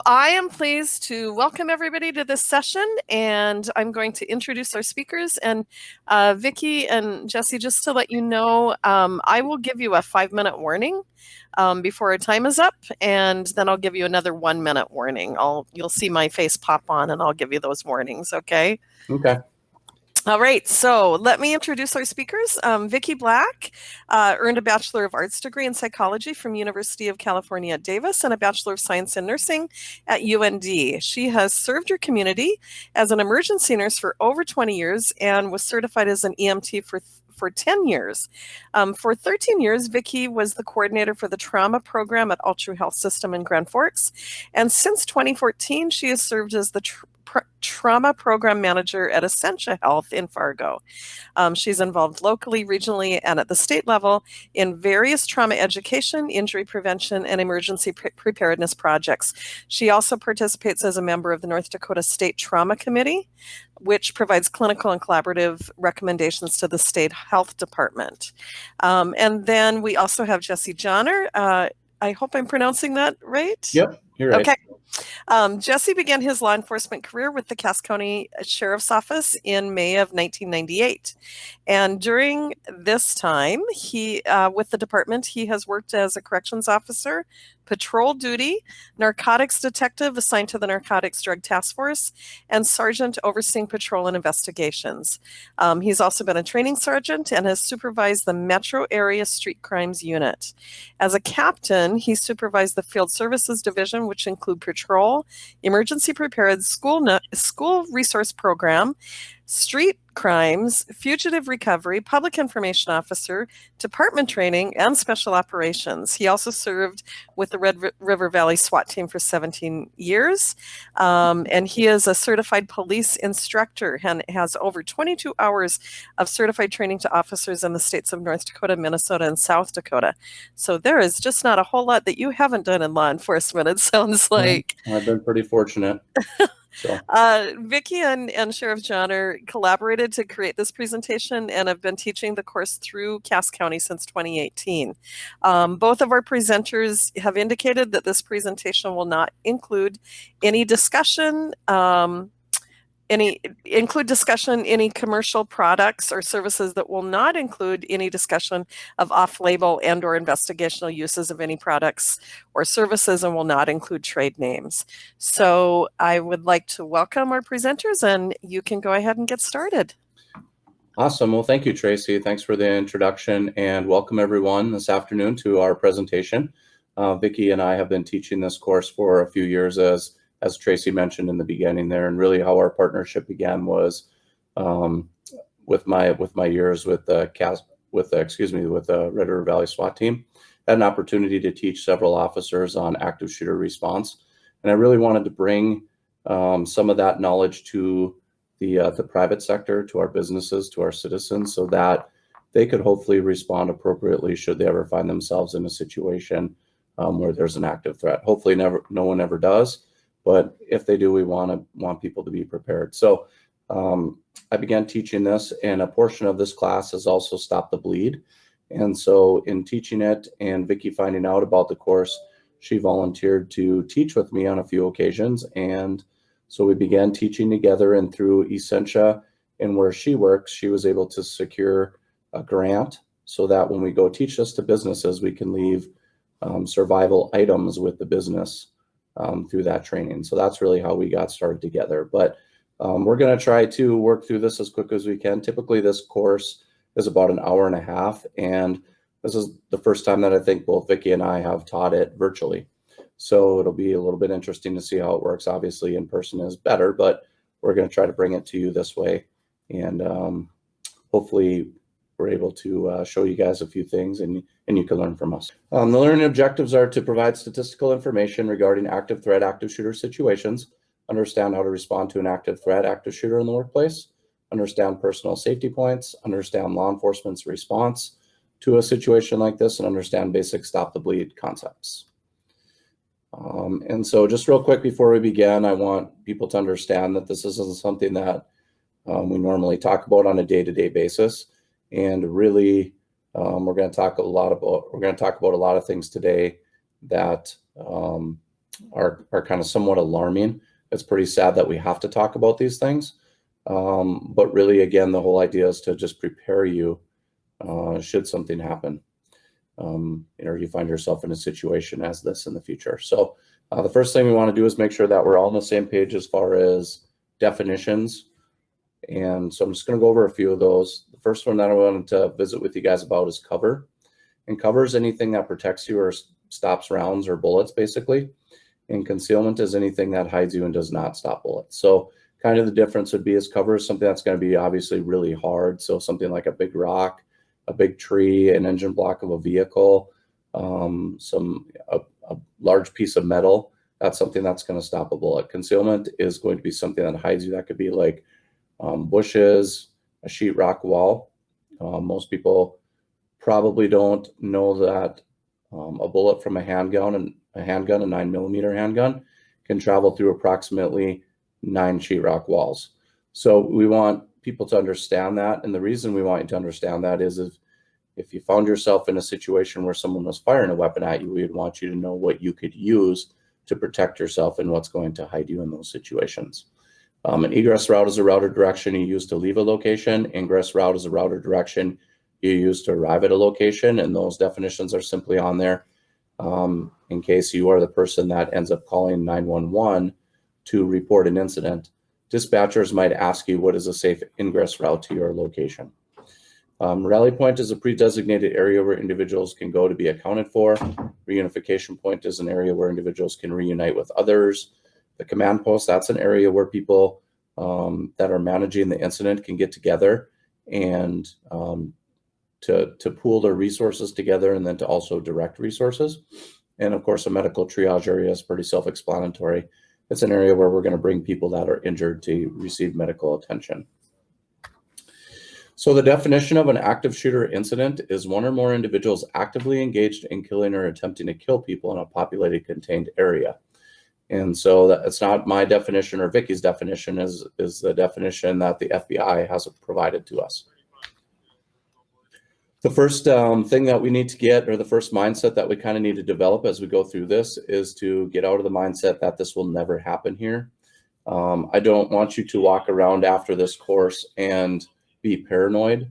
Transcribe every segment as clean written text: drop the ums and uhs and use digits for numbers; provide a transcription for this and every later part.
I am pleased to welcome everybody to this session, and I'm going to introduce our speakers. And Vicky and Jesse, just to let you know, I will give you a 5-minute warning before our time is up, and then I'll give you another 1-minute warning. You'll see my face pop on, and I'll give you those warnings. Okay. Okay. All right, so let me introduce our speakers. Vicky Black earned a Bachelor of Arts degree in psychology from University of California at Davis and a Bachelor of Science in Nursing at UND. She has served her community as an emergency nurse for over 20 years and was certified as an EMT for 10 years. For 13 years, Vicky was the coordinator for the trauma program at All True Health System in Grand Forks. And since 2014, she has served as the trauma program manager at Essentia Health in Fargo. She's involved locally, regionally, and at the state level in various trauma education, injury prevention, and emergency preparedness projects. She also participates as a member of the North Dakota State Trauma Committee, which provides clinical and collaborative recommendations to the state health department. And then we also have Jesse Jahner. I hope I'm pronouncing that right. Yep, you're right. Okay. Jesse began his law enforcement career with the Cass County Sheriff's Office in May of 1998. And during this time, with the department, he has worked as a corrections officer, patrol duty, narcotics detective assigned to the Narcotics Drug Task Force, and sergeant overseeing patrol and investigations. He's also been a training sergeant and has supervised the Metro Area Street Crimes Unit. As a captain, he supervised the Field Services Division, which include patrol, emergency preparedness, school resource program, street crimes, fugitive recovery, public information officer, department training, and special operations. He also served with the Red River Valley SWAT team for 17 years. And he is a certified police instructor and has over 22 hours of certified training to officers in the states of North Dakota, Minnesota, and South Dakota. So there is just not a whole lot that you haven't done in law enforcement, it sounds like. I've been pretty fortunate. So. Vicky and Sheriff Jahner collaborated to create this presentation and have been teaching the course through Cass County since 2018. Both of our presenters have indicated that this presentation will not include any discussion, any commercial products or services that will not include any discussion of off-label and or investigational uses of any products or services, and will not include trade names. So I would like to welcome our presenters, and you can go ahead and get started. Awesome. Well, thank you, Tracy. Thanks for the introduction, and welcome everyone this afternoon to our presentation. Vicky and I have been teaching this course for a few years, as Tracy mentioned in the beginning there, and really how our partnership began was with my years with the Red River Valley SWAT team. I had an opportunity to teach several officers on active shooter response, and I really wanted to bring some of that knowledge to the private sector, to our businesses, to our citizens, so that they could hopefully respond appropriately should they ever find themselves in a situation where there's an active threat. Hopefully, no one ever does. But if they do, we want people to be prepared. So I began teaching this, and a portion of this class is also Stop the Bleed. And so in teaching it and Vicky finding out about the course, she volunteered to teach with me on a few occasions. And so we began teaching together, and through Essentia and where she works, she was able to secure a grant so that when we go teach this to businesses, we can leave survival items with the business through that training. So that's really how we got started together. But we're going to try to work through this as quick as we can. Typically, this course is about an hour and a half, and this is the first time that I think both Vicky and I have taught it virtually. So it'll be a little bit interesting to see how it works. Obviously, in person is better, but we're going to try to bring it to you this way, and hopefully we're able to show you guys a few things, and you can learn from us. The learning objectives are to provide statistical information regarding active threat, active shooter situations, understand how to respond to an active threat, active shooter in the workplace, understand personal safety points, understand law enforcement's response to a situation like this, and understand basic stop the bleed concepts. And so just real quick before we begin, I want people to understand that this isn't something that we normally talk about on a day-to-day basis. And really, we're going to talk about a lot of things today that are kind of somewhat alarming. It's pretty sad that we have to talk about these things. But really, again, the whole idea is to just prepare you should something happen, or you find yourself in a situation as this in the future. So the first thing we want to do is make sure that we're all on the same page as far as definitions. And so I'm just going to go over a few of those. The first one that I wanted to visit with you guys about is cover. And cover is anything that protects you or stops rounds or bullets, basically. And concealment is anything that hides you and does not stop bullets. So kind of the difference would be is cover is something that's going to be obviously really hard. So something like a big rock, a big tree, an engine block of a vehicle, a large piece of metal. That's something that's going to stop a bullet. Concealment is going to be something that hides you. That could be like bushes, a sheetrock wall. Most people probably don't know that a bullet from a handgun, a 9mm handgun, can travel through approximately 9 sheetrock walls. So we want people to understand that. And the reason we want you to understand that is if you found yourself in a situation where someone was firing a weapon at you, we would want you to know what you could use to protect yourself and what's going to hide you in those situations. An egress route is a route or direction you use to leave a location. Ingress route is a route or direction you use to arrive at a location. And those definitions are simply on there in case you are the person that ends up calling 911 to report an incident. Dispatchers might ask you what is a safe ingress route to your location. Rally point is a pre-designated area where individuals can go to be accounted for. Reunification point is an area where individuals can reunite with others. The command post, that's an area where people that are managing the incident can get together and to pool their resources together and then to also direct resources. And of course, a medical triage area is pretty self-explanatory. It's an area where we're going to bring people that are injured to receive medical attention. So the definition of an active shooter incident is one or more individuals actively engaged in killing or attempting to kill people in a populated contained area. And so it's not my definition or Vicky's definition, is the definition that the FBI has provided to us. The first thing that we need to get, or the first mindset that we kind of need to develop as we go through this, is to get out of the mindset that this will never happen here. I don't want you to walk around after this course and be paranoid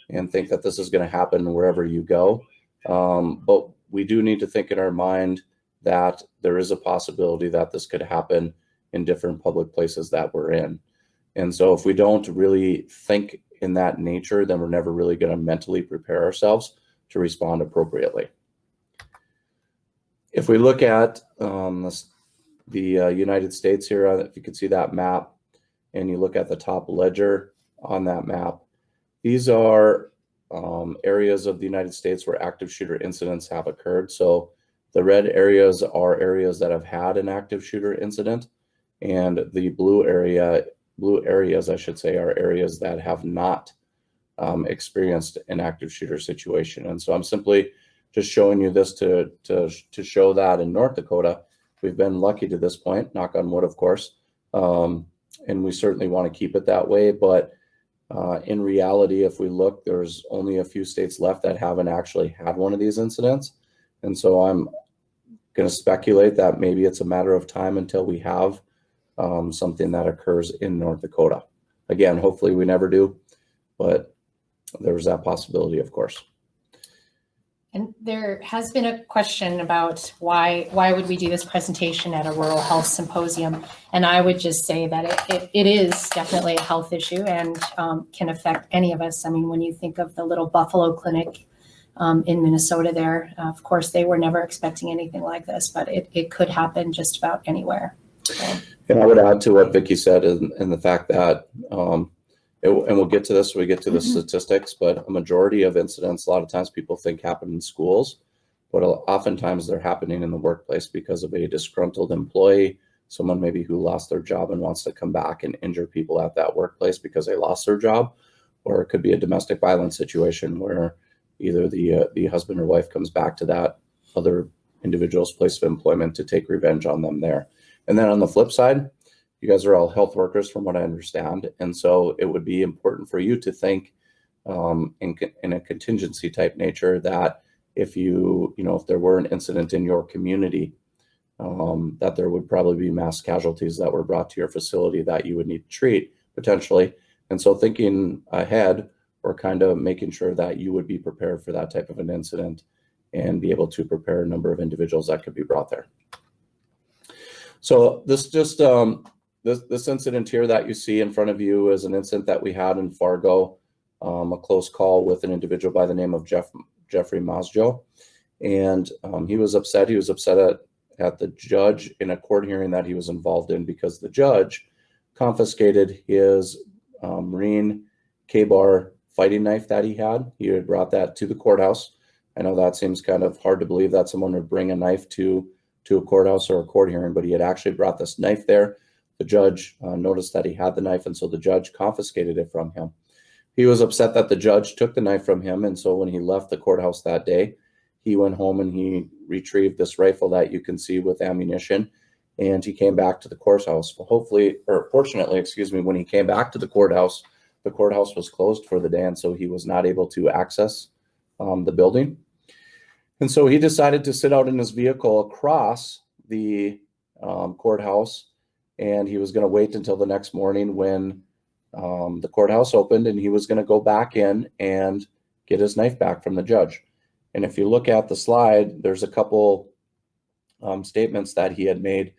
and think that this is going to happen wherever you go. But we do need to think in our mind that there is a possibility that this could happen in different public places that we're in. And so if we don't really think in that nature, then we're never really going to mentally prepare ourselves to respond appropriately. If we look at the United States here, if you can see that map, and you look at the top ledger on that map, these are areas of the United States where active shooter incidents have occurred. So the red areas are areas that have had an active shooter incident, and the blue areas, I should say, are areas that have not experienced an active shooter situation. And so I'm simply just showing you this to show that in North Dakota, we've been lucky to this point, knock on wood, of course, and we certainly want to keep it that way. But in reality, if we look, there's only a few states left that haven't actually had one of these incidents. And so I'm going to speculate that maybe it's a matter of time until we have something that occurs in North Dakota. Again, hopefully we never do, but there's that possibility, of course. And there has been a question about why would we do this presentation at a rural health symposium? And I would just say that it is definitely a health issue and can affect any of us. I mean, when you think of the little Buffalo clinic in Minnesota there, of course, they were never expecting anything like this, but it could happen just about anywhere. So. And I would add to what Vicky said, and the fact that, and we'll get to this when we get to the statistics, but a majority of incidents, a lot of times people think happen in schools, but oftentimes they're happening in the workplace because of a disgruntled employee, someone maybe who lost their job and wants to come back and injure people at that workplace because they lost their job. Or it could be a domestic violence situation where either the husband or wife comes back to that other individual's place of employment to take revenge on them there. And then on the flip side, you guys are all health workers from what I understand. And so it would be important for you to think in a contingency type nature that if if there were an incident in your community, that there would probably be mass casualties that were brought to your facility that you would need to treat potentially. And so thinking ahead, or kind of making sure that you would be prepared for that type of an incident and be able to prepare a number of individuals that could be brought there. So this just this incident here that you see in front of you is an incident that we had in Fargo, a close call with an individual by the name of Jeffrey Masjo. And he was upset. He was upset at the judge in a court hearing that he was involved in because the judge confiscated his Marine K-bar fighting knife that he had. He had brought that to the courthouse. I know that seems kind of hard to believe that someone would bring a knife to a courthouse or a court hearing, but he had actually brought this knife there. The judge noticed that he had the knife, and so the judge confiscated it from him. He was upset that the judge took the knife from him, and so when he left the courthouse that day, he went home and he retrieved this rifle that you can see with ammunition, and he came back to the courthouse. Fortunately, when he came back to the courthouse was closed for the day, and so he was not able to access the building. And so he decided to sit out in his vehicle across the courthouse, and he was going to wait until the next morning when the courthouse opened, and he was going to go back in and get his knife back from the judge. And if you look at the slide, there's a couple statements that he had made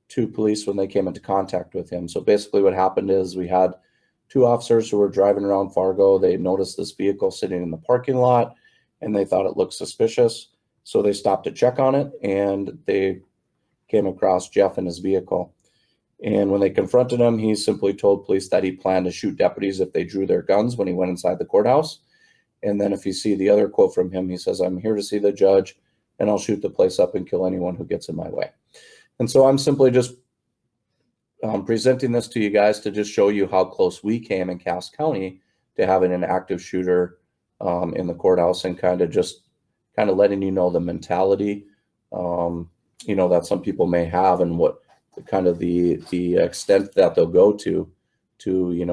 to police when they came into contact with him. So basically what happened is we had two officers who were driving around Fargo. They noticed this vehicle sitting in the parking lot, and they thought it looked suspicious. So they stopped to check on it, and they came across Jeff in his vehicle. And when they confronted him, he simply told police that he planned to shoot deputies if they drew their guns when he went inside the courthouse. And then if you see the other quote from him, he says, "I'm here to see the judge, and I'll shoot the place up and kill anyone who gets in my way." And so I'm simply just presenting this to you guys to just show you how close we came in Cass County to having an active shooter in the courthouse, and kind of letting you know the mentality, that some people may have, and what kind of the extent that they'll go to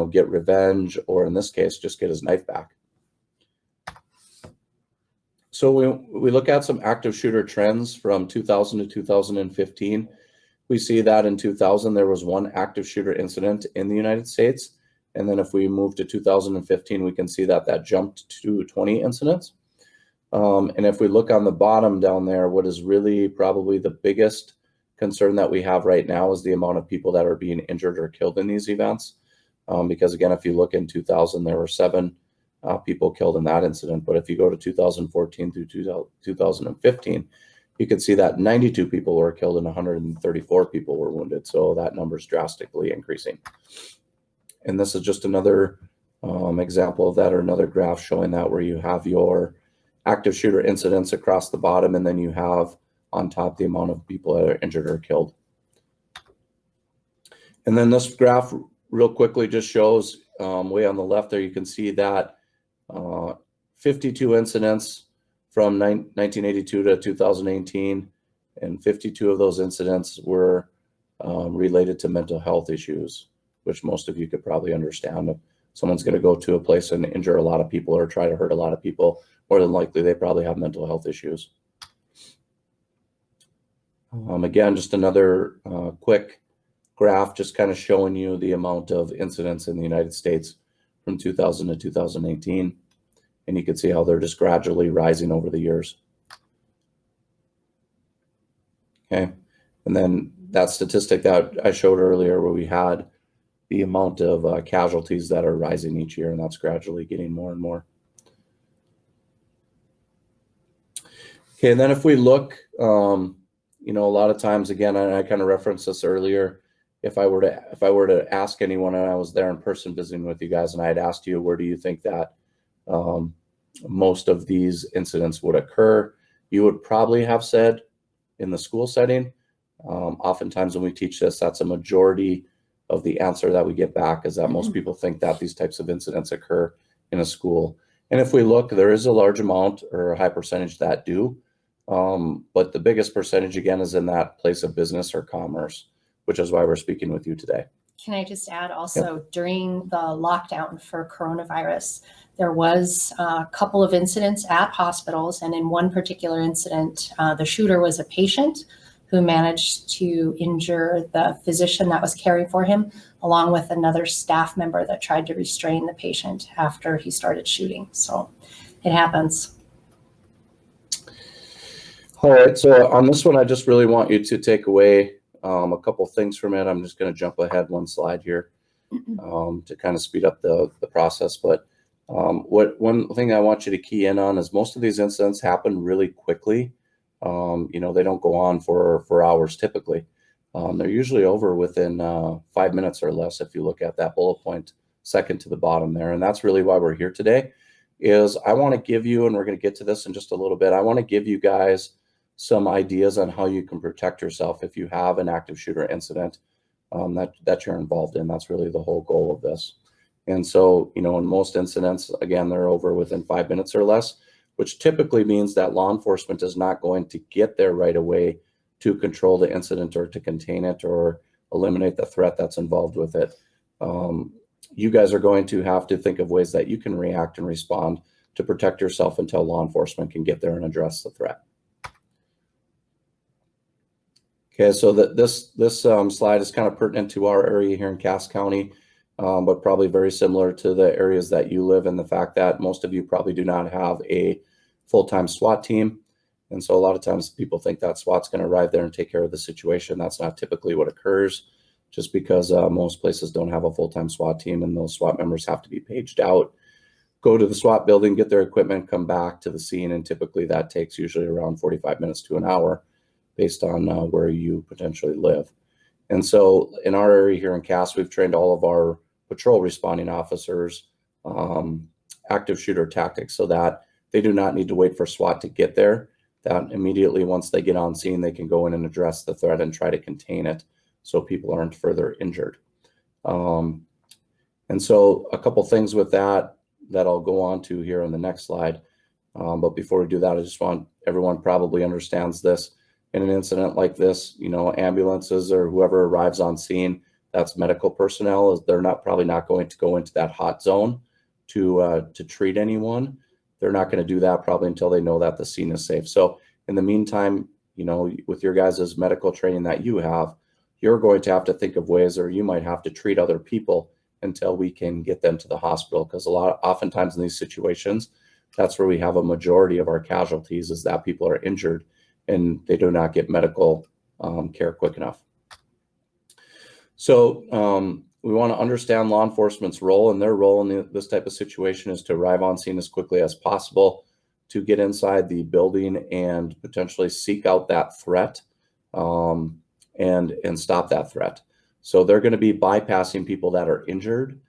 get revenge, or in this case, just get his knife back. So we look at some active shooter trends from 2000 to 2015. We see that in 2000, there was one active shooter incident in the United States. And then if we move to 2015, we can see that jumped to 20 incidents. And if we look on the bottom down there, what is really probably the biggest concern that we have right now is the amount of people that are being injured or killed in these events. Because again, if you look in 2000, there were 7 people killed in that incident. But if you go to 2014 through 2015, you can see that 92 people were killed and 134 people were wounded. So that number is drastically increasing. And this is just another example of that, or another graph showing that, where you have your active shooter incidents across the bottom, and then you have on top the amount of people that are injured or killed. And then this graph real quickly just shows way on the left there, you can see that 52 incidents from 1982 to 2018, and 52 of those incidents were related to mental health issues, which most of you could probably understand. If someone's going to go to a place and injure a lot of people or try to hurt a lot of people, more than likely they probably have mental health issues. Again, just another quick graph just kind of showing you the amount of incidents in the United States from 2000 to 2018. And you can see how they're just gradually rising over the years. Okay. And then that statistic that I showed earlier, where we had the amount of casualties that are rising each year, and that's gradually getting more and more. Okay, and then if we look, a lot of times, again, and I kind of referenced this earlier, if I were to ask anyone, and I was there in person visiting with you guys, and I had asked you, where do you think that most of these incidents would occur, you would probably have said in the school setting. Oftentimes when we teach this, that's a majority of the answer that we get back, is that most people think that these types of incidents occur in a school. And if we look, there is a large amount, or a high percentage, that do. But the biggest percentage, again, is in that place of business or commerce, which is why we're speaking with you today. Can I just add also, during the lockdown for coronavirus, there was a couple of incidents at hospitals. And in one particular incident, the shooter was a patient who managed to injure the physician that was caring for him, along with another staff member that tried to restrain the patient after he started shooting. So it happens. All right, so on this one, I just really want you to take away a couple things from it. I'm just going to jump ahead one slide here to kind of speed up the process. But one thing I want you to key in on is most of these incidents happen really quickly. You know, they don't go on for hours typically. They're usually over within 5 minutes or less if you look at that bullet point second to the bottom there. And that's really why we're here today, is I want to give you, and we're going to get to this in just a little bit, I want to give you guys some ideas on how you can protect yourself if you have an active shooter incident that you're involved in. That's really the whole goal of this. And so, you know, in most incidents, again, they're over within 5 minutes or less, which typically means that law enforcement is not going to get there right away to control the incident or to contain it or eliminate the threat that's involved with it. You guys are going to have to think of ways that you can react and respond to protect yourself until law enforcement can get there and address the threat. Okay, so this slide is kind of pertinent to our area here in Cass County, but probably very similar to the areas that you live in, the fact that most of you probably do not have a full-time SWAT team. And so a lot of times people think that SWAT's going to arrive there and take care of the situation. That's not typically what occurs, just because most places don't have a full-time SWAT team, and those SWAT members have to be paged out, go to the SWAT building, get their equipment, come back to the scene, and typically that takes usually around 45 minutes to an hour based on where you potentially live. And so in our area here in Cass, we've trained all of our patrol responding officers active shooter tactics so that they do not need to wait for SWAT to get there. That immediately, once they get on scene, they can go in and address the threat and try to contain it so people aren't further injured. And so a couple things with that I'll go on to here on the next slide. But before we do that, I just want everyone probably understands this. In an incident like this, you know, ambulances or whoever arrives on scene, that's medical personnel, is they're probably not going to go into that hot zone to treat anyone. They're not going to do that probably until they know that the scene is safe. So in the meantime, you know, with your guys' medical training that you have, you're going to have to think of ways, or you might have to treat other people until we can get them to the hospital. Because oftentimes in these situations, that's where we have a majority of our casualties, is that people are injured and they do not get medical care quick enough. So we want to understand law enforcement's role, and their role in this type of situation is to arrive on scene as quickly as possible, to get inside the building and potentially seek out that threat and stop that threat. So they're going to be bypassing people that are injured.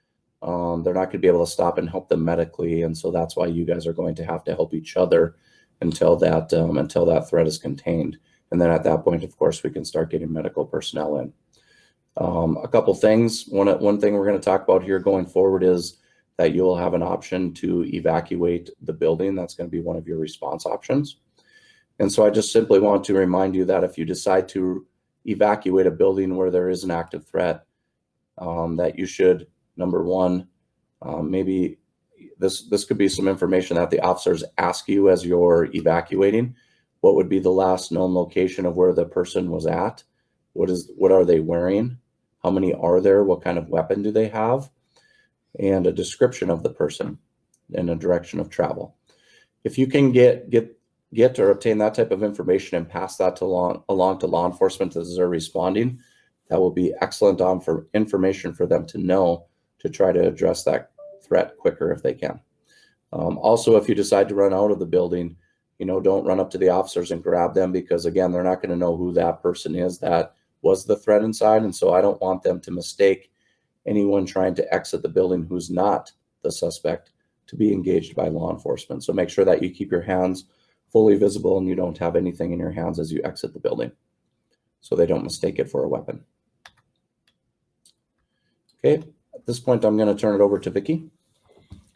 They're not going to be able to stop and help them medically, and so that's why you guys are going to have to help each other until that threat is contained. And then at that point, of course, we can start getting medical personnel in. A couple things. One thing we're going to talk about here going forward is that you'll have an option to evacuate the building. That's going to be one of your response options. And so I just simply want to remind you that if you decide to evacuate a building where there is an active threat, that you should, number one, maybe this could be some information that the officers ask you as you're evacuating. What would be the last known location of where the person was at? What are they wearing? How many are there? What kind of weapon do they have? And a description of the person and a direction of travel. If you can get or obtain that type of information and pass that along to law enforcement as they're responding, that will be excellent information for them to know to try to address that threat quicker if they can. Also, if you decide to run out of the building, you know, don't run up to the officers and grab them, because again, they're not going to know who that person is that was the threat inside. And so I don't want them to mistake anyone trying to exit the building who's not the suspect to be engaged by law enforcement. So make sure that you keep your hands fully visible and you don't have anything in your hands as you exit the building, so they don't mistake it for a weapon. Okay, at this point, I'm going to turn it over to Vicky.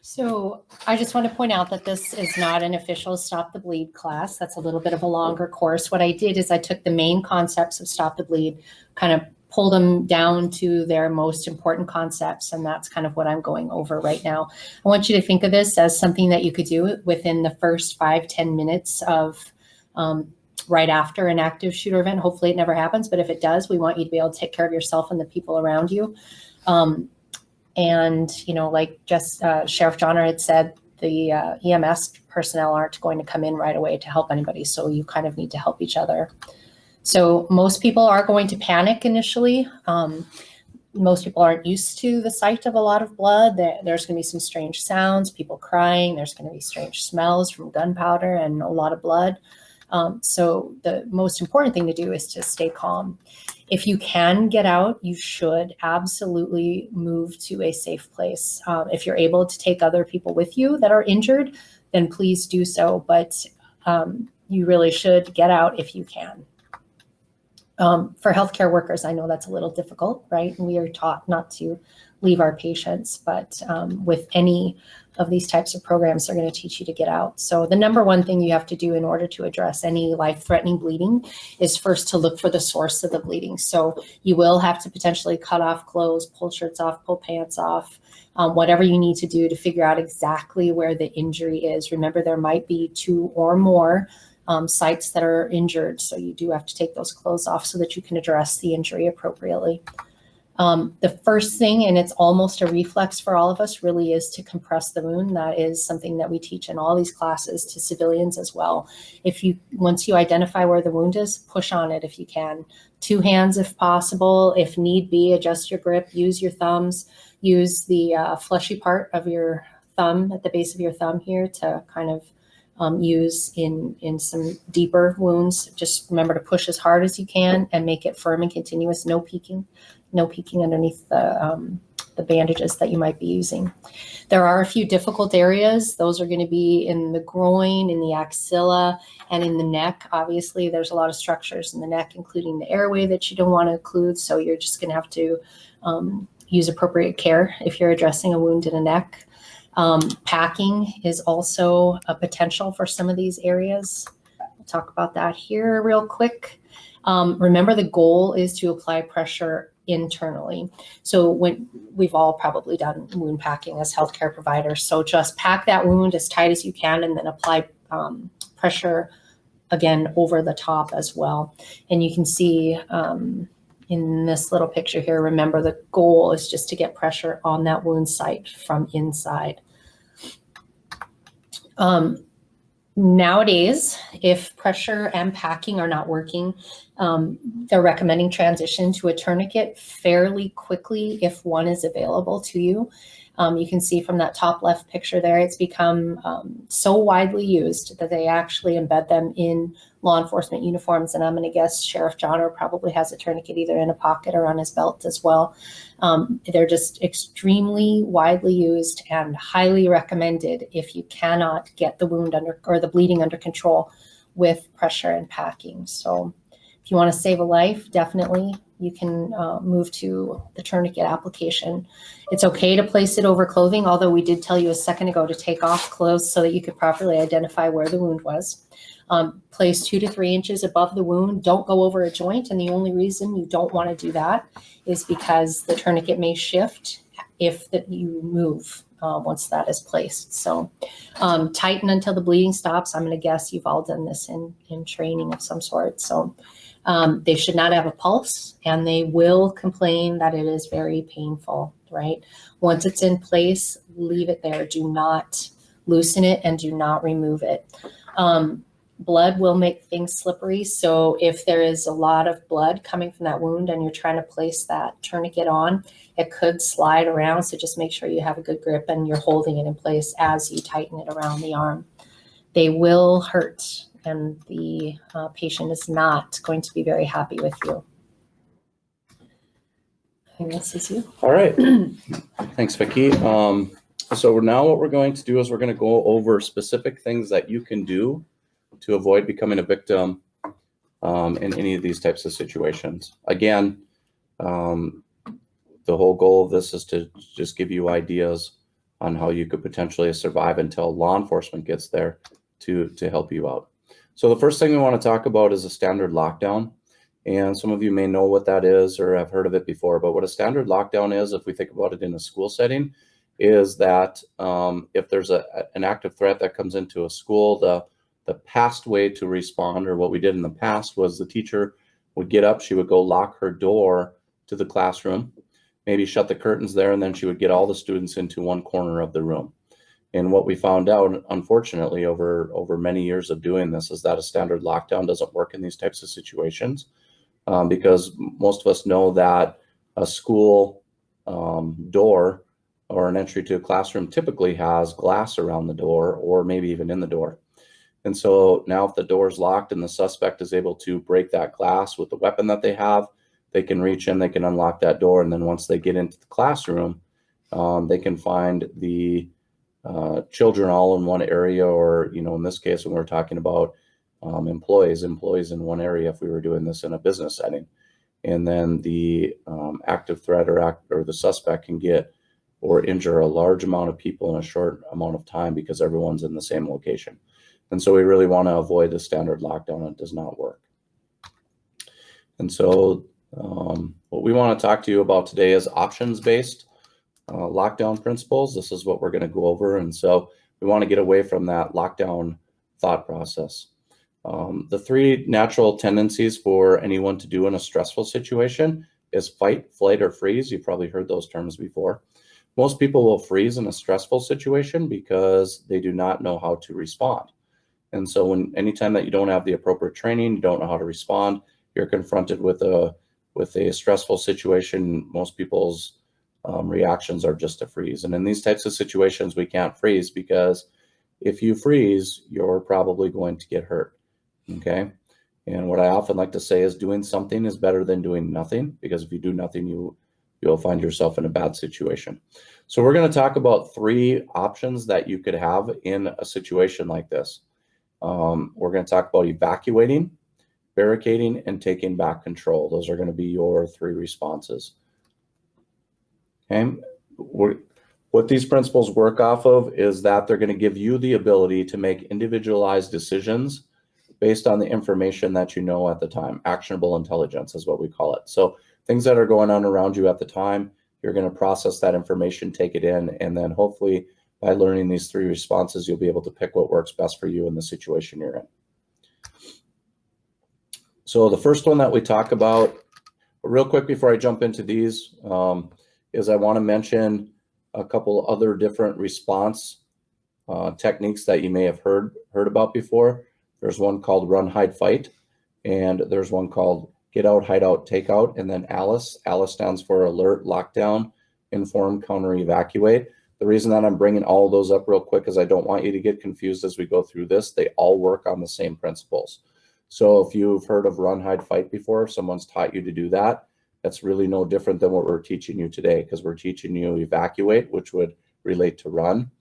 So I just want to point out that this is not an official Stop the Bleed class. That's a little bit of a longer course. What I did is I took the main concepts of Stop the Bleed, kind of pulled them down to their most important concepts, and that's kind of what I'm going over right now. I want you to think of this as something that you could do within the first 5-10 minutes of right after an active shooter event. Hopefully it never happens, but if it does, we want you to be able to take care of yourself and the people around you. And, you know, like just Sheriff Jahner had said, the EMS personnel aren't going to come in right away to help anybody. So you kind of need to help each other. So most people are going to panic initially. Most people aren't used to the sight of a lot of blood. There's going to be some strange sounds, people crying. There's going to be strange smells from gunpowder and a lot of blood. So the most important thing to do is to stay calm. If you can get out, you should absolutely move to a safe place. If you're able to take other people with you that are injured, then please do so. But you really should get out if you can. For healthcare workers, I know that's a little difficult, right? And we are taught not to leave our patients, but with any of these types of programs, they're going to teach you to get out. So the number one thing you have to do in order to address any life-threatening bleeding is first to look for the source of the bleeding. So you will have to potentially cut off clothes, pull shirts off, pull pants off, whatever you need to do to figure out exactly where the injury is. Remember, there might be 2 or more sites that are injured. So you do have to take those clothes off so that you can address the injury appropriately. The first thing, and it's almost a reflex for all of us, really is to compress the wound. That is something that we teach in all these classes to civilians as well. Once you identify where the wound is, push on it if you can. 2 hands if possible. If need be, adjust your grip, use your thumbs, use the fleshy part of your thumb at the base of your thumb here to kind of use in some deeper wounds. Just remember to push as hard as you can and make it firm and continuous. No peeking underneath the bandages that you might be using. There are a few difficult areas. Those are going to be in the groin, in the axilla, and in the neck. Obviously, there's a lot of structures in the neck, including the airway that you don't want to occlude. So you're just going to have to use appropriate care if you're addressing a wound in the neck. Packing is also a potential for some of these areas. We'll talk about that here real quick. Remember, the goal is to apply pressure internally. So when we've all probably done wound packing as healthcare providers. So just pack that wound as tight as you can and then apply pressure again over the top as well. And you can see in this little picture here, remember the goal is just to get pressure on that wound site from inside. Nowadays, if pressure and packing are not working, they're recommending transition to a tourniquet fairly quickly if one is available to you. You can see from that top left picture there, it's become so widely used that they actually embed them in law enforcement uniforms. And I'm going to guess Sheriff Jahner probably has a tourniquet either in a pocket or on his belt as well. They're just extremely widely used and highly recommended if you cannot get the wound under or the bleeding under control with pressure and packing. So if you want to save a life, definitely you can move to the tourniquet application. It's okay to place it over clothing, although we did tell you a second ago to take off clothes so that you could properly identify where the wound was. Place 2 to 3 inches above the wound. Don't go over a joint. And the only reason you don't want to do that is because the tourniquet may shift if you move once that is placed. So tighten until the bleeding stops. I'm going to guess you've all done this in training of some sort. So they should not have a pulse, and they will complain that it is very painful, right? Once it's in place, leave it there. Do not loosen it and do not remove it. Blood will make things slippery. So if there is a lot of blood coming from that wound and you're trying to place that tourniquet on, it could slide around. So just make sure you have a good grip and you're holding it in place as you tighten it around the arm. They will hurt, and the patient is not going to be very happy with you. I think this is you. All right. Thanks, Vicky. So now what we're going to do is we're going to go over specific things that you can do to avoid becoming a victim in any of these types of situations. Again, the whole goal of this is to just give you ideas on how you could potentially survive until law enforcement gets there to help you out. So the first thing we want to talk about is a standard lockdown. And some of you may know what that is or have heard of it before, but what a standard lockdown is, if we think about it in a school setting, is that if there's an active threat that comes into a school, the past way to respond, or what we did in the past, was the teacher would get up, she would go lock her door to the classroom, maybe shut the curtains there, and then she would get all the students into one corner of the room. And what we found out, unfortunately, over many years of doing this, is that a standard lockdown doesn't work in these types of situations, because most of us know that a school door or an entry to a classroom typically has glass around the door, or maybe even in the door. And so now if the door is locked and the suspect is able to break that glass with the weapon that they have, they can reach in, they can unlock that door, and then once they get into the classroom, they can find the children all in one area, or, in this case, when we're talking about employees in one area, if we were doing this in a business setting. And then the active threat or the suspect can get or injure a large amount of people in a short amount of time because everyone's in the same location. And so we really want to avoid the standard lockdown. It does not work. And so what we want to talk to you about today is options-based lockdown principles. This is what we're going to go over. And so we want to get away from that lockdown thought process. The three natural tendencies for anyone to do in a stressful situation is fight, flight, or freeze. You've probably heard those terms before. Most people will freeze in a stressful situation because they do not know how to respond. And so anytime that you don't have the appropriate training, you don't know how to respond, you're confronted with a stressful situation, most people's reactions are just to freeze. And in these types of situations, we can't freeze, because if you freeze, you're probably going to get hurt. Okay. And what I often like to say is doing something is better than doing nothing, because if you do nothing, you'll find yourself in a bad situation. So we're going to talk about three options that you could have in a situation like this. We're going to talk about evacuating, barricading, and taking back control. Those are going to be your three responses. Okay. What these principles work off of is that they're going to give you the ability to make individualized decisions based on the information that you know at the time. Actionable intelligence is what we call it. So things that are going on around you at the time, you're going to process that information, take it in, and then hopefully by learning these three responses, you'll be able to pick what works best for you in the situation you're in. So the first one that we talk about, real quick before I jump into these, is I want to mention a couple other different response techniques that you may have heard about before. There's one called run, hide, fight, and there's one called get out, hide out, take out, and then ALICE. ALICE stands for alert, lockdown, inform, counter, evacuate. The reason that I'm bringing all of those up real quick is I don't want you to get confused as we go through this. They all work on the same principles. So if you've heard of run, hide, fight before, if someone's taught you to do that, that's really no different than what we're teaching you today, because we're teaching you evacuate, which would relate to run,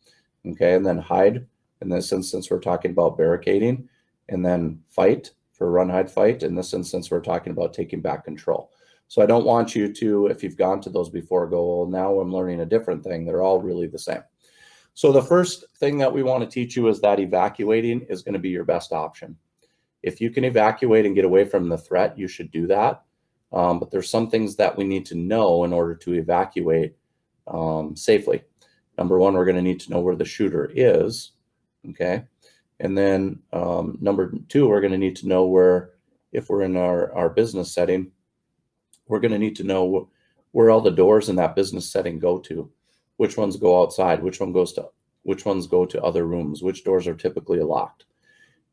okay, and then hide. In this instance, we're talking about barricading, and then fight for run, hide, fight. In this instance, we're talking about taking back control. So I don't want you to, if you've gone to those before, go, well, now I'm learning a different thing. They're all really the same. So the first thing that we want to teach you is that evacuating is going to be your best option. If you can evacuate and get away from the threat, you should do that. But there's some things that we need to know in order to evacuate safely. Number one, we're going to need to know where the shooter is, okay? And then number two, we're going to need to know where, if we're in our business setting, we're going to need to know where all the doors in that business setting go to, which ones go outside, which ones go to other rooms, which doors are typically locked.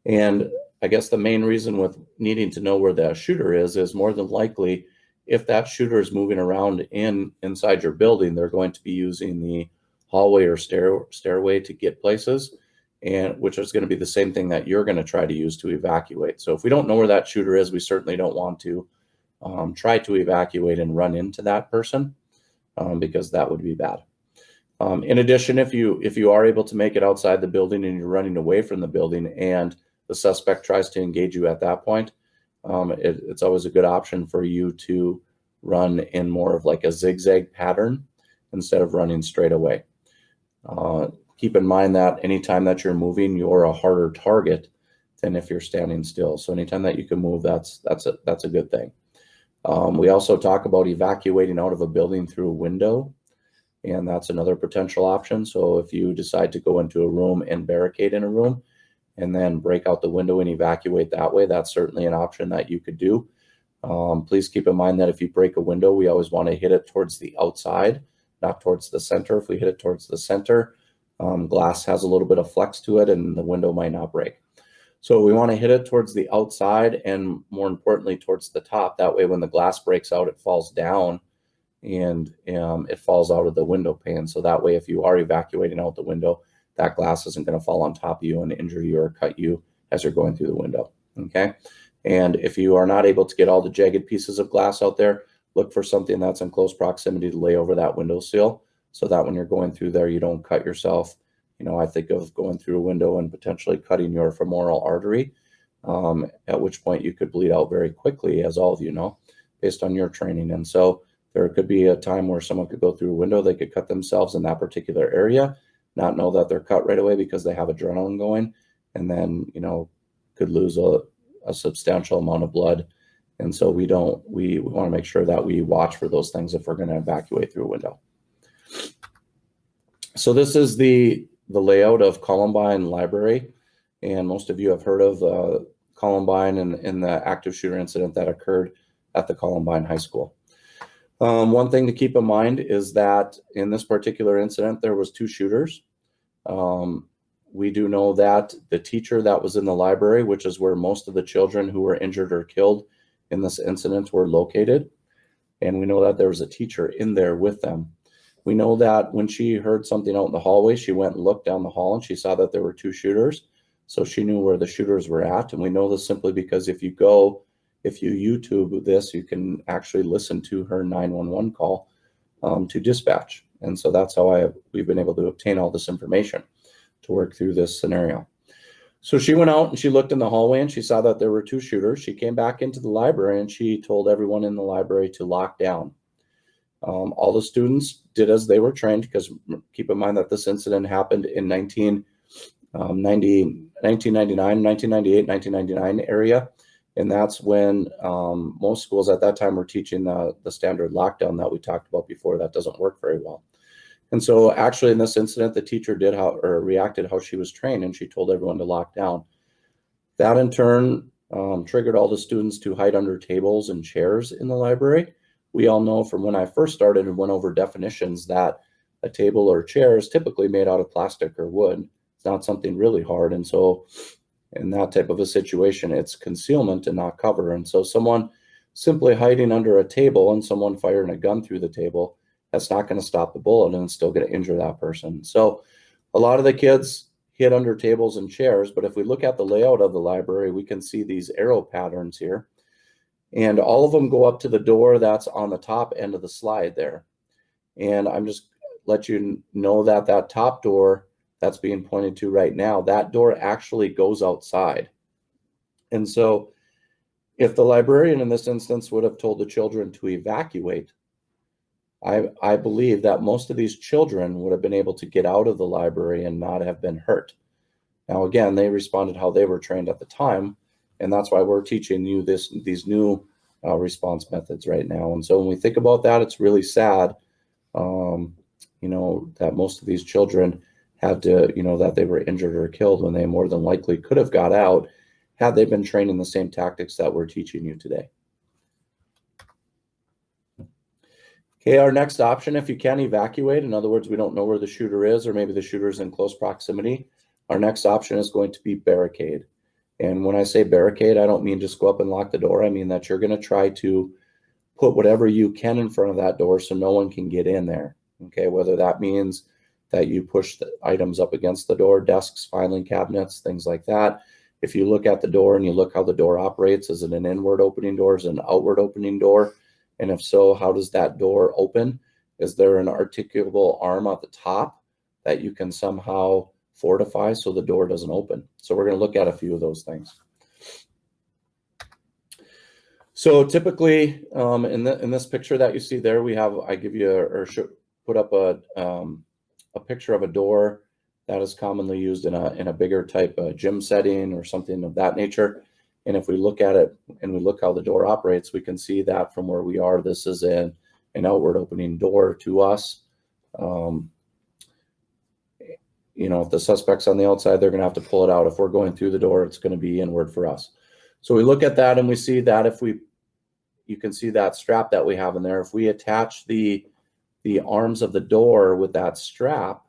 And I guess the main reason with needing to know where the shooter is more than likely, if that shooter is moving around inside your building, they're going to be using the hallway or stairway to get places, and which is going to be the same thing that you're going to try to use to evacuate. So if we don't know where that shooter is, we certainly don't want to try to evacuate and run into that person, because that would be bad. In addition, if you are able to make it outside the building and you're running away from the building and the suspect tries to engage you at that point, it's always a good option for you to run in more of like a zigzag pattern instead of running straight away. Keep in mind that anytime that you're moving, you're a harder target than if you're standing still. So anytime that you can move, that's a good thing. We also talk about evacuating out of a building through a window, and that's another potential option. So if you decide to go into a room and barricade in a room, and then break out the window and evacuate that way, that's certainly an option that you could do. Please keep in mind that if you break a window, we always want to hit it towards the outside, not towards the center. If we hit it towards the center, glass has a little bit of flex to it and the window might not break. So we want to hit it towards the outside and more importantly towards the top. That way when the glass breaks out, it falls down and it falls out of the window pane. So that way if you are evacuating out the window, that glass isn't going to fall on top of you and injure you or cut you as you're going through the window. Okay. And if you are not able to get all the jagged pieces of glass out there, look for something that's in close proximity to lay over that window sill so that when you're going through there, you don't cut yourself. You know, I think of going through a window and potentially cutting your femoral artery, at which point you could bleed out very quickly, as all of you know, based on your training. And so there could be a time where someone could go through a window, they could cut themselves in that particular area, not know that they're cut right away because they have adrenaline going, and then, you know, could lose a substantial amount of blood. And so we want to make sure that we watch for those things if we're going to evacuate through a window. So this is the layout of Columbine Library. And most of you have heard of Columbine and the active shooter incident that occurred at the Columbine High School. One thing to keep in mind is that in this particular incident, there was 2 shooters. We do know that the teacher that was in the library, which is where most of the children who were injured or killed in this incident were located. And we know that there was a teacher in there with them. We know that when she heard something out in the hallway, she went and looked down the hall and she saw that there were 2 shooters. So she knew where the shooters were at. And we know this simply because if you YouTube this, you can actually listen to her 911 call to dispatch. And so that's how we've been able to obtain all this information to work through this scenario. So she went out and she looked in the hallway and she saw that there were 2 shooters. She came back into the library and she told everyone in the library to lock down. All the students did as they were trained, because keep in mind that this incident happened in 1999, 1998, 1999 area. And that's when most schools at that time were teaching the standard lockdown that we talked about before. That doesn't work very well. And so actually in this incident, the teacher reacted how she was trained, and she told everyone to lock down. That in turn triggered all the students to hide under tables and chairs in the library. We all know from when I first started and went over definitions that a table or chair is typically made out of plastic or wood. It's not something really hard. And so in that type of a situation, it's concealment and not cover. And so someone simply hiding under a table and someone firing a gun through the table, that's not going to stop the bullet and it's still going to injure that person. So a lot of the kids hid under tables and chairs, but if we look at the layout of the library, we can see these arrow patterns here. And all of them go up to the door that's on the top end of the slide there. And I'm just let you know that that top door that's being pointed to right now, that door actually goes outside. And so if the librarian in this instance would have told the children to evacuate, I believe that most of these children would have been able to get out of the library and not have been hurt. Now, again, they responded how they were trained at the time, and that's why we're teaching you these new response methods right now. And so when we think about that, it's really sad, that most of these children had to, that they were injured or killed when they more than likely could have got out had they been trained in the same tactics that we're teaching you today. Okay, our next option, if you can evacuate, in other words, we don't know where the shooter is, or maybe the shooter is in close proximity, our next option is going to be barricade. And when I say barricade, I don't mean just go up and lock the door. I mean that you're going to try to put whatever you can in front of that door so no one can get in there. Okay, whether that means that you push the items up against the door, desks, filing cabinets, things like that. If you look at the door and you look how the door operates, is it an inward opening door? Is it an outward opening door? And if so, how does that door open? Is there an articulable arm at the top that you can somehow fortify so the door doesn't open? So we're going to look at a few of those things. So typically in this picture that you see there, I give you put up a picture of a door that is commonly used in a bigger type of gym setting or something of that nature. And if we look at it and we look how the door operates, we can see that from where we are, this is an outward opening door to us. if the suspect's on the outside, they're going to have to pull it out. If we're going through the door, it's going to be inward for us. So we look at that and we see that you can see that strap that we have in there. If we attach the arms of the door with that strap,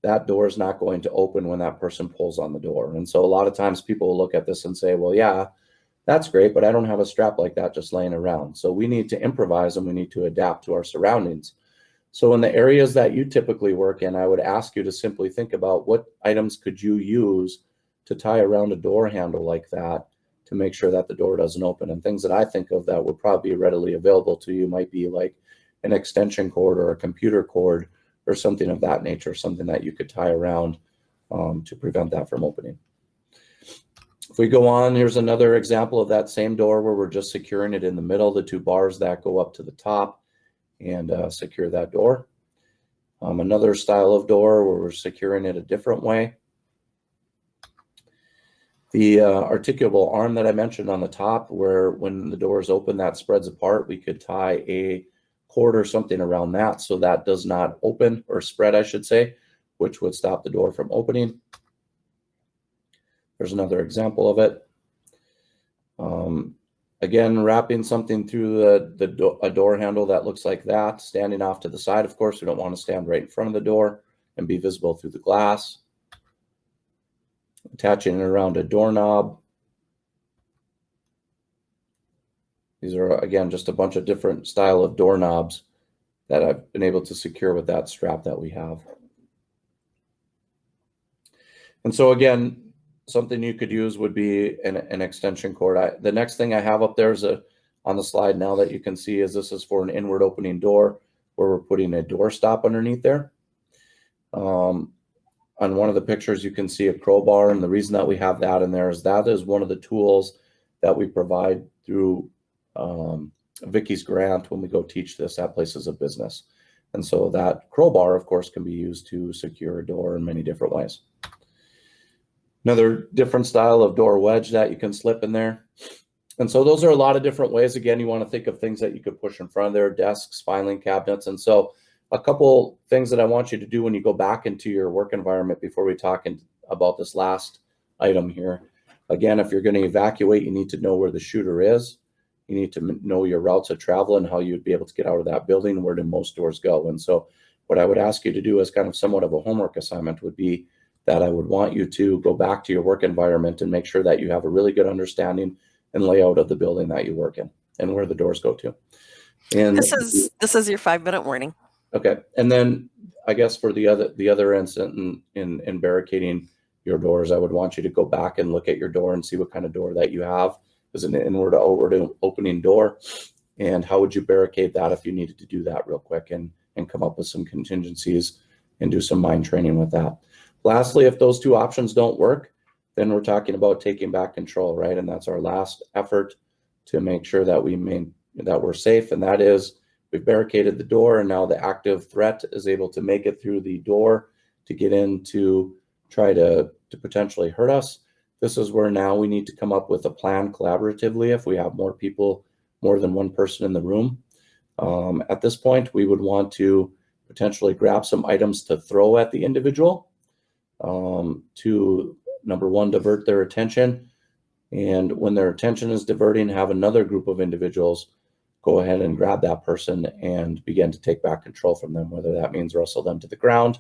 that door is not going to open when that person pulls on the door. And so a lot of times people will look at this and say, well, yeah, that's great, but I don't have a strap like that just laying around. So we need to improvise and we need to adapt to our surroundings. So in the areas that you typically work in, I would ask you to simply think about what items could you use to tie around a door handle like that to make sure that the door doesn't open. And things that I think of that would probably be readily available to you might be like an extension cord or a computer cord or something of that nature, something that you could tie around to prevent that from opening. If we go on, here's another example of that same door where we're just securing it in the middle, the two bars that go up to the top and secure that door. Another style of door where we're securing it a different way. The articulable arm that I mentioned on the top, where when the door is open, that spreads apart, we could tie a cord or something around that so that does not open, or spread, I should say, which would stop the door from opening. There's another example of it. Again, wrapping something through a door handle that looks like that, standing off to the side. Of course, we don't want to stand right in front of the door and be visible through the glass. Attaching it around a doorknob. These are, again, just a bunch of different style of doorknobs that I've been able to secure with that strap that we have. And so again, something you could use would be an extension cord. The next thing I have up there is on the slide now that you can see is this is for an inward opening door where we're putting a door stop underneath there. On one of the pictures, you can see a crowbar, and the reason that we have that in there is that is one of the tools that we provide through Vicky's grant when we go teach this at places of business. And so that crowbar, of course, can be used to secure a door in many different ways. Another different style of door wedge that you can slip in there. And so those are a lot of different ways. Again, you want to think of things that you could push in front of there, desks, filing cabinets. And so a couple things that I want you to do when you go back into your work environment before we talk about this last item here. Again, if you're going to evacuate, you need to know where the shooter is. You need to know your routes of travel and how you'd be able to get out of that building, where do most doors go. And so what I would ask you to do as kind of somewhat of a homework assignment would be that I would want you to go back to your work environment and make sure that you have a really good understanding and layout of the building that you work in and where the doors go to. And this is your 5-minute warning. Okay. And then I guess for the other incident in barricading your doors, I would want you to go back and look at your door and see what kind of door that you have. Is it an inward or outward opening door? And how would you barricade that if you needed to do that real quick and come up with some contingencies and do some mind training with that. Lastly, if those two options don't work, then we're talking about taking back control, right? And that's our last effort to make sure that we're safe. And that is, we've barricaded the door, and now the active threat is able to make it through the door to get in to try to potentially hurt us. This is where now we need to come up with a plan collaboratively if we have more people, more than one person in the room. At this point, we would want to potentially grab some items to throw at the individual to, number one, divert their attention. And when their attention is diverting, have another group of individuals go ahead and grab that person and begin to take back control from them, whether that means wrestle them to the ground,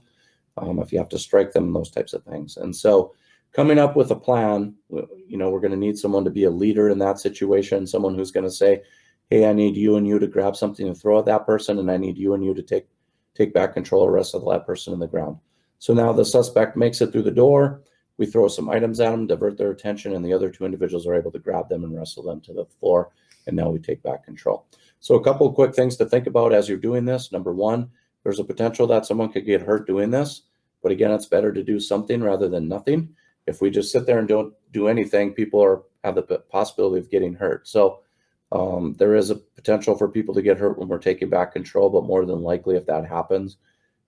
if you have to strike them, those types of things. And so coming up with a plan, we're going to need someone to be a leader in that situation, someone who's going to say, hey, I need you and you to grab something to throw at that person, and I need you and you to take back control or wrestle that person in the ground. So now the suspect makes it through the door, we throw some items at them, divert their attention, and the other two individuals are able to grab them and wrestle them to the floor, and now we take back control. So a couple of quick things to think about as you're doing this. Number one, there's a potential that someone could get hurt doing this, but again, it's better to do something rather than nothing. If we just sit there and don't do anything, people have the possibility of getting hurt. So there is a potential for people to get hurt when we're taking back control, but more than likely, if that happens,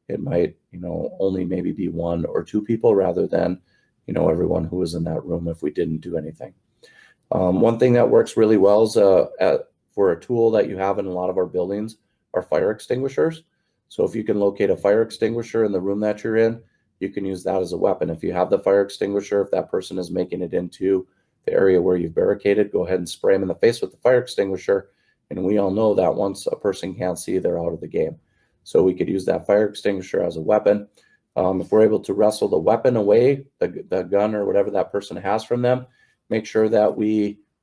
it might, only maybe be one or two people rather than, everyone who was in that room if we didn't do anything. One thing that works really well is for a tool that you have in a lot of our buildings are fire extinguishers. So if you can locate a fire extinguisher in the room that you're in, you can use that as a weapon. If you have the fire extinguisher, if that person is making it into the area where you've barricaded, go ahead and spray them in the face with the fire extinguisher. And we all know that once a person can't see, they're out of the game. So we could use that fire extinguisher as a weapon. If we're able to wrestle the weapon away, the gun or whatever that person has from them, make sure that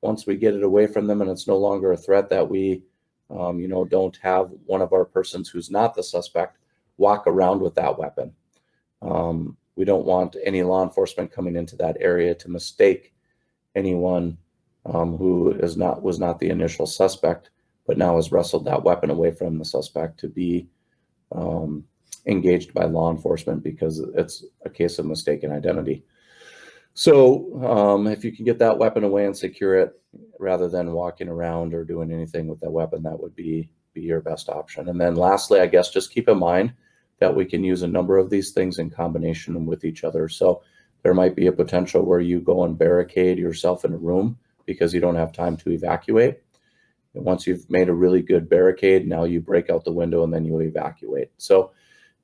once we get it away from them and it's no longer a threat, that we don't have one of our persons who's not the suspect walk around with that weapon. We don't want any law enforcement coming into that area to mistake anyone who was not the initial suspect, but now has wrestled that weapon away from the suspect to be engaged by law enforcement because it's a case of mistaken identity. So if you can get that weapon away and secure it rather than walking around or doing anything with that weapon, that would be your best option. And then lastly, I guess just keep in mind that we can use a number of these things in combination with each other. So there might be a potential where you go and barricade yourself in a room because you don't have time to evacuate. And once you've made a really good barricade, now you break out the window and then you evacuate. So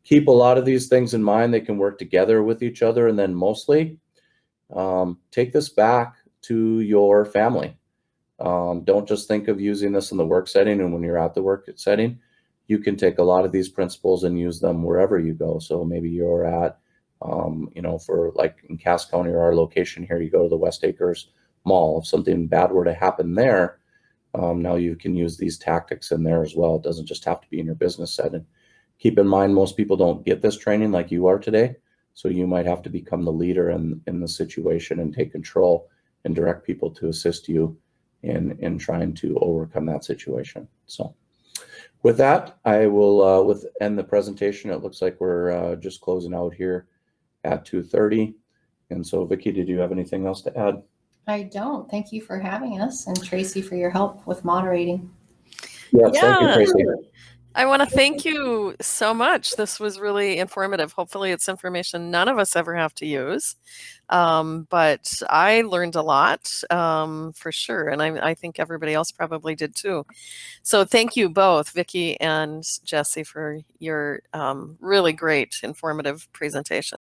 keep a lot of these things in mind. They can work together with each other. And then mostly take this back to your family. Don't just think of using this in the work setting. And when you're at the work setting, you can take a lot of these principles and use them wherever you go. So maybe you're at, for like in Cass County or our location here, you go to the West Acres Mall. If something bad were to happen there, now you can use these tactics in there as well. It doesn't just have to be in your business setting. Keep in mind, most people don't get this training like you are today. So you might have to become the leader in the situation and take control and direct people to assist you in trying to overcome that situation. So with that, I will end the presentation. It looks like we're just closing out here at 2:30. And so Vicky, did you have anything else to add? I don't. Thank you for having us, and Tracy for your help with moderating. Yes, thank you, Tracy. I want to thank you so much. This was really informative. Hopefully it's information none of us ever have to use. But I learned a lot for sure. And I think everybody else probably did too. So thank you both, Vicky and Jesse, for your really great informative presentation.